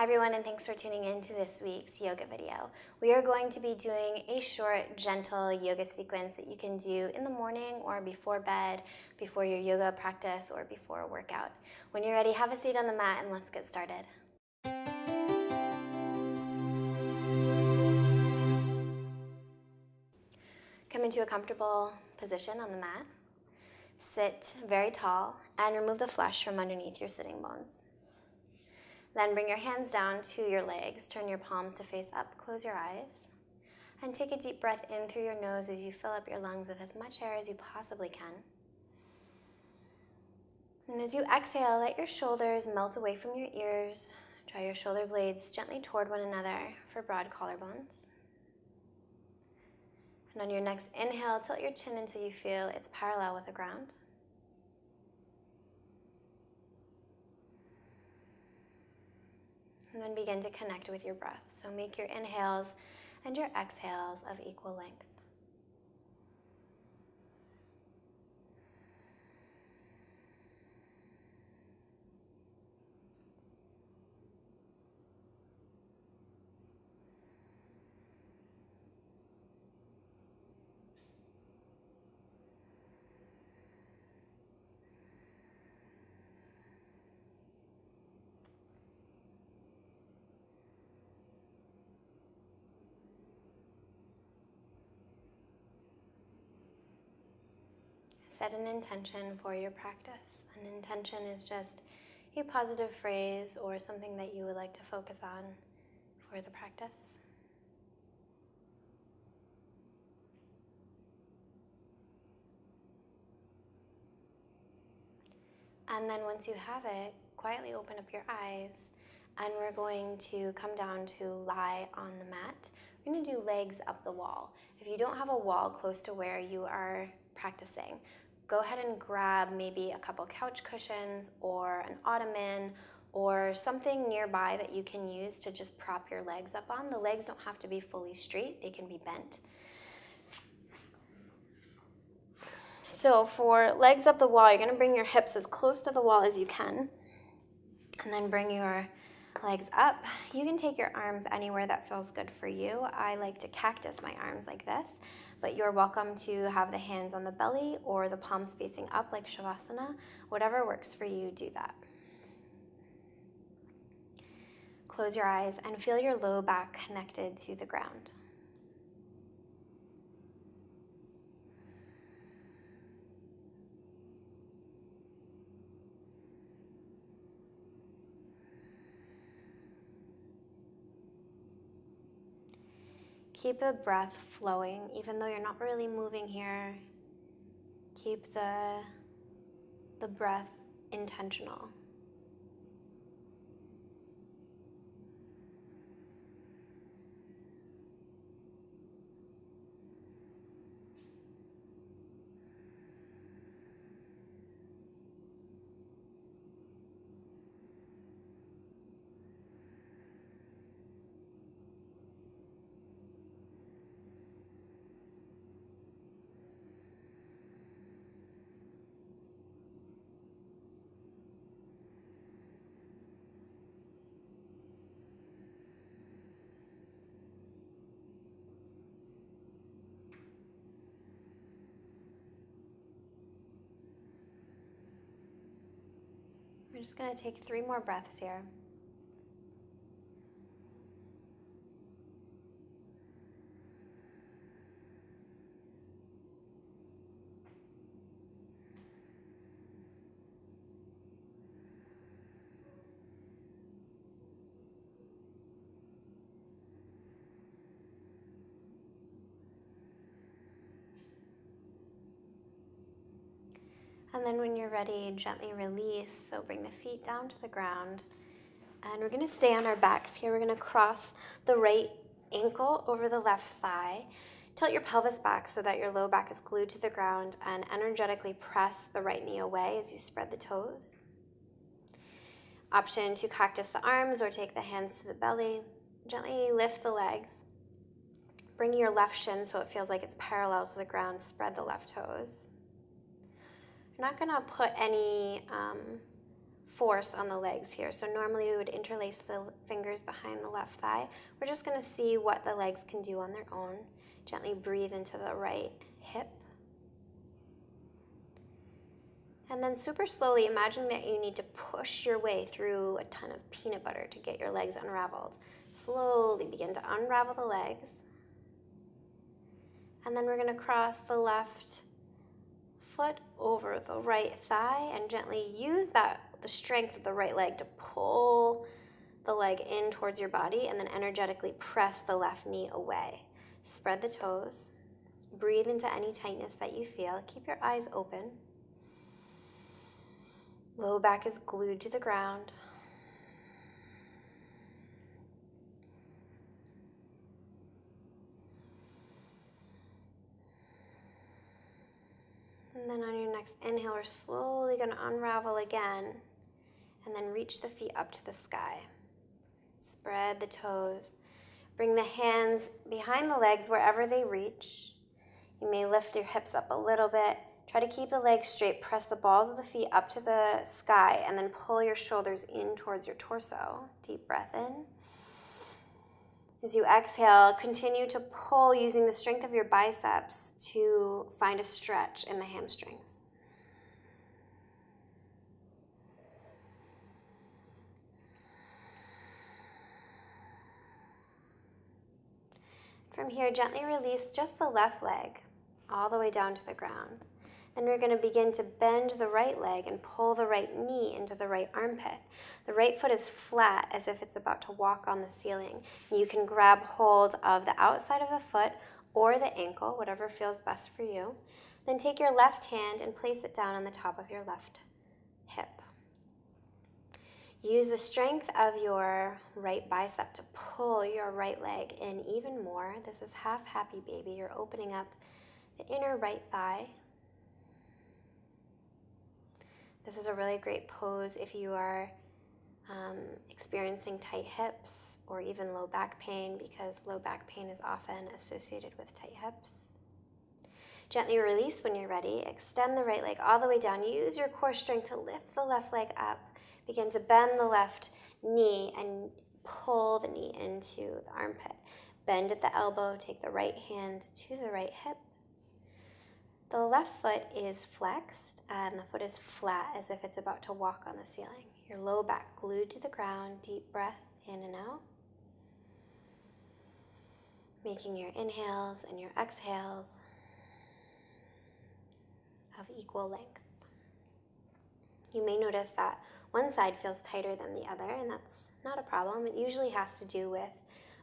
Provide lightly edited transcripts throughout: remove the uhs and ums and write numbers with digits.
Hi everyone, and thanks for tuning in to this week's yoga video. We are going to be doing a short, gentle yoga sequence that you can do in the morning or before bed, before your yoga practice, or before a workout. When you're ready, have a seat on the mat and let's get started. Come into a comfortable position on the mat. Sit very tall and remove the flesh from underneath your sitting bones. Then bring your hands down to your legs, turn your palms to face up, close your eyes, and take a deep breath in through your nose as you fill up your lungs with as much air as you possibly can. And as you exhale, let your shoulders melt away from your ears. Draw your shoulder blades gently toward one another for broad collarbones. And on your next inhale, tilt your chin until you feel it's parallel with the ground. And then begin to connect with your breath. So make your inhales and your exhales of equal length. Set an intention for your practice. An intention is just a positive phrase or something that you would like to focus on for the practice. And then once you have it, quietly open up your eyes, and we're going to come down to lie on the mat. We're going to do legs up the wall. If you don't have a wall close to where you are practicing, go ahead and grab maybe a couple couch cushions or an ottoman or something nearby that you can use to just prop your legs up on. The legs don't have to be fully straight, they can be bent. So for legs up the wall, you're going to bring your hips as close to the wall as you can, and then bring your legs up. You can take your arms anywhere that feels good for you. I like to cactus my arms like this, but you're welcome to have the hands on the belly or the palms facing up like Shavasana. Whatever works for you, do that. Close your eyes and feel your low back connected to the ground. Keep the breath flowing, even though you're not really moving here. Keep the breath intentional. We're just going to take 3 more breaths here. And then when you're ready, gently release. So bring the feet down to the ground. And we're going to stay on our backs here. We're going to cross the right ankle over the left thigh. Tilt your pelvis back so that your low back is glued to the ground, and energetically press the right knee away as you spread the toes. Option to cactus the arms or take the hands to the belly. Gently lift the legs. Bring your left shin so it feels like it's parallel to the ground. Spread the left toes. You're not going to put any force on the legs here. So normally we would interlace the fingers behind the left thigh. We're just going to see what the legs can do on their own. Gently breathe into the right hip. And then super slowly imagine that you need to push your way through a ton of peanut butter to get your legs unraveled. Slowly begin to unravel the legs. And then we're going to cross the left foot over the right thigh and gently use the strength of the right leg to pull the leg in towards your body and then energetically press the left knee away. Spread the toes. Breathe into any tightness that you feel. Keep your eyes open. Low back is glued to the ground. And then on your next inhale, we're slowly going to unravel again and then reach the feet up to the sky. Spread the toes. Bring the hands behind the legs wherever they reach. You may lift your hips up a little bit. Try to keep the legs straight. Press the balls of the feet up to the sky and then pull your shoulders in towards your torso. Deep breath in. As you exhale, continue to pull using the strength of your biceps to find a stretch in the hamstrings. From here, gently release just the left leg all the way down to the ground. Then we're going to begin to bend the right leg and pull the right knee into the right armpit. The right foot is flat as if it's about to walk on the ceiling. You can grab hold of the outside of the foot or the ankle, whatever feels best for you. Then take your left hand and place it down on the top of your left hip. Use the strength of your right bicep to pull your right leg in even more. This is half happy baby. You're opening up the inner right thigh. This is a really great pose if you are experiencing tight hips or even low back pain, because low back pain is often associated with tight hips. Gently release when you're ready. Extend the right leg all the way down. Use your core strength to lift the left leg up. Begin to bend the left knee and pull the knee into the armpit. Bend at the elbow. Take the right hand to the right hip. The left foot is flexed and the foot is flat as if it's about to walk on the ceiling. Your low back glued to the ground. Deep breath in and out. Making your inhales and your exhales of equal length. You may notice that one side feels tighter than the other, and that's not a problem. It usually has to do with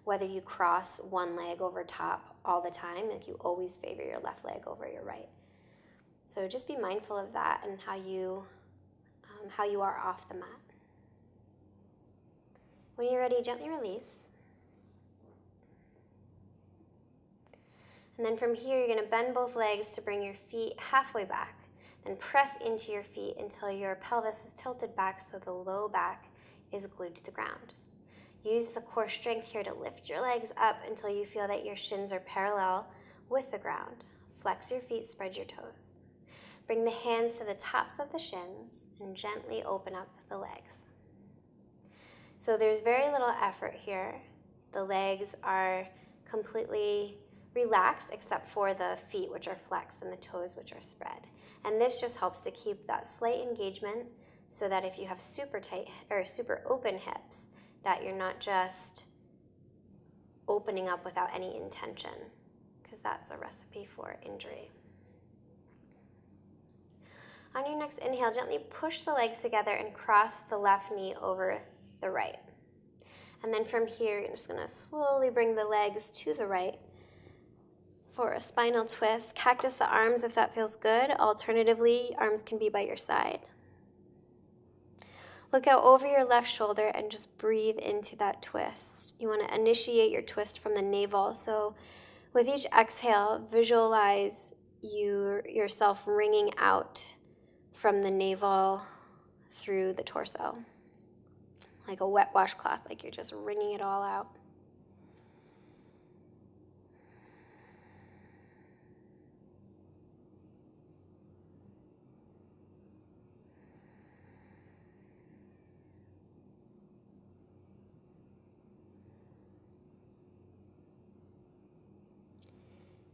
whether you cross one leg over top all the time, like you always favor your left leg over your right. So just be mindful of that and how you are off the mat. When you're ready, gently release. And then from here, you're going to bend both legs to bring your feet halfway back. Then press into your feet until your pelvis is tilted back so the low back is glued to the ground. Use the core strength here to lift your legs up until you feel that your shins are parallel with the ground. Flex your feet, spread your toes. Bring the hands to the tops of the shins and gently open up the legs. So there's very little effort here. The legs are completely relaxed except for the feet, which are flexed, and the toes, which are spread. And this just helps to keep that slight engagement so that if you have super tight or super open hips, that you're not just opening up without any intention, because that's a recipe for injury. On your next inhale, gently push the legs together and cross the left knee over the right. And then from here, you're just going to slowly bring the legs to the right for a spinal twist. Cactus the arms if that feels good. Alternatively, arms can be by your side. Look out over your left shoulder and just breathe into that twist. You want to initiate your twist from the navel. So with each exhale, visualize yourself wringing out from the navel through the torso. Like a wet washcloth, like you're just wringing it all out.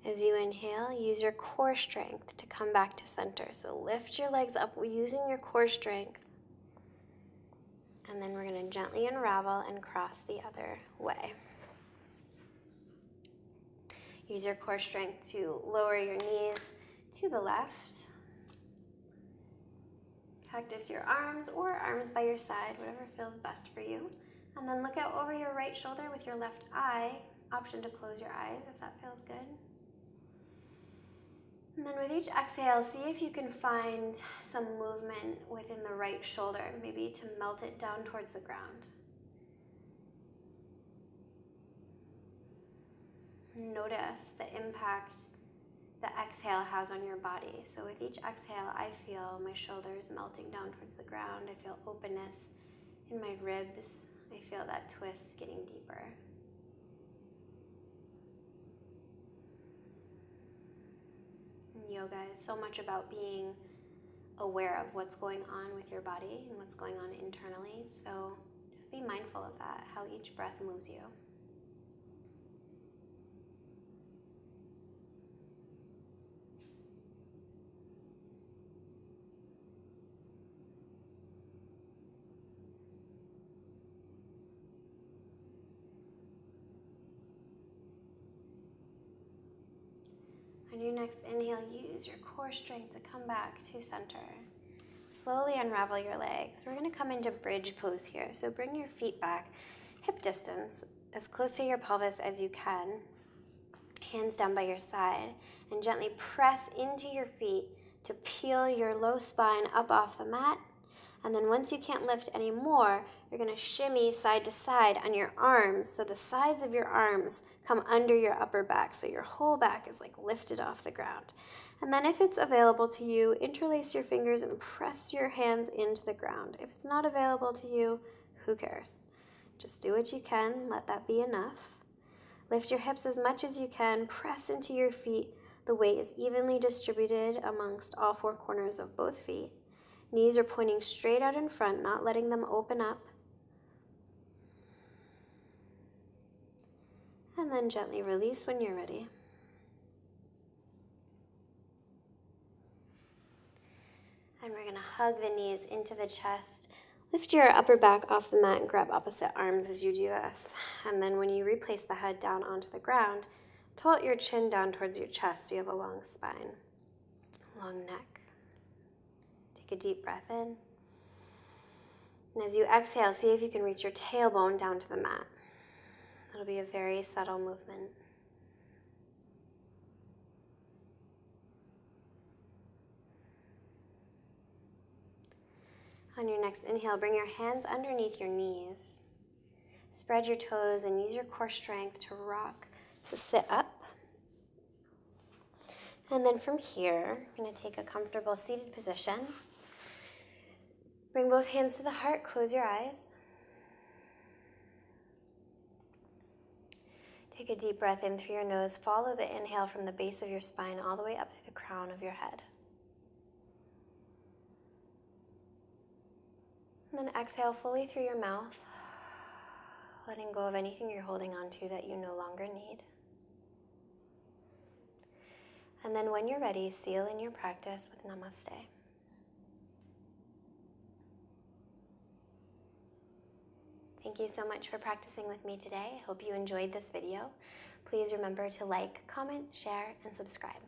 As you inhale, use your core strength to come back to center. So lift your legs up using your core strength. And then we're going to gently unravel and cross the other way. Use your core strength to lower your knees to the left. Cactus your arms or arms by your side, whatever feels best for you. And then look out over your right shoulder with your left eye. Option to close your eyes if that feels good. And then with each exhale, see if you can find some movement within the right shoulder, maybe to melt it down towards the ground. Notice the impact the exhale has on your body. So with each exhale, I feel my shoulders melting down towards the ground. I feel openness in my ribs. I feel that twist getting deeper. Yoga is so much about being aware of what's going on with your body and what's going on internally. So just be mindful of that, how each breath moves you. On your next inhale, use your core strength to come back to center. Slowly unravel your legs. We're going to come into bridge pose here. So bring your feet back, hip distance, as close to your pelvis as you can. Hands down by your side, and gently press into your feet to peel your low spine up off the mat. And then once you can't lift anymore, you're going to shimmy side to side on your arms. So the sides of your arms come under your upper back. So your whole back is like lifted off the ground. And then if it's available to you, interlace your fingers and press your hands into the ground. If it's not available to you, who cares? Just do what you can. Let that be enough. Lift your hips as much as you can. Press into your feet. The weight is evenly distributed amongst all four corners of both feet. Knees are pointing straight out in front, not letting them open up. And then gently release when you're ready. And we're going to hug the knees into the chest. Lift your upper back off the mat and grab opposite arms as you do this. And then when you replace the head down onto the ground, tilt your chin down towards your chest so you have a long spine, long neck. Take a deep breath in. And as you exhale, see if you can reach your tailbone down to the mat. It'll be a very subtle movement. On your next inhale, bring your hands underneath your knees. Spread your toes and use your core strength to rock, to sit up. And then from here, I'm going to take a comfortable seated position. Bring both hands to the heart, close your eyes. Take a deep breath in through your nose. Follow the inhale from the base of your spine all the way up through the crown of your head. And then exhale fully through your mouth, letting go of anything you're holding on to that you no longer need. And then when you're ready, seal in your practice with Namaste. Thank you so much for practicing with me today. I hope you enjoyed this video. Please remember to like, comment, share, and subscribe.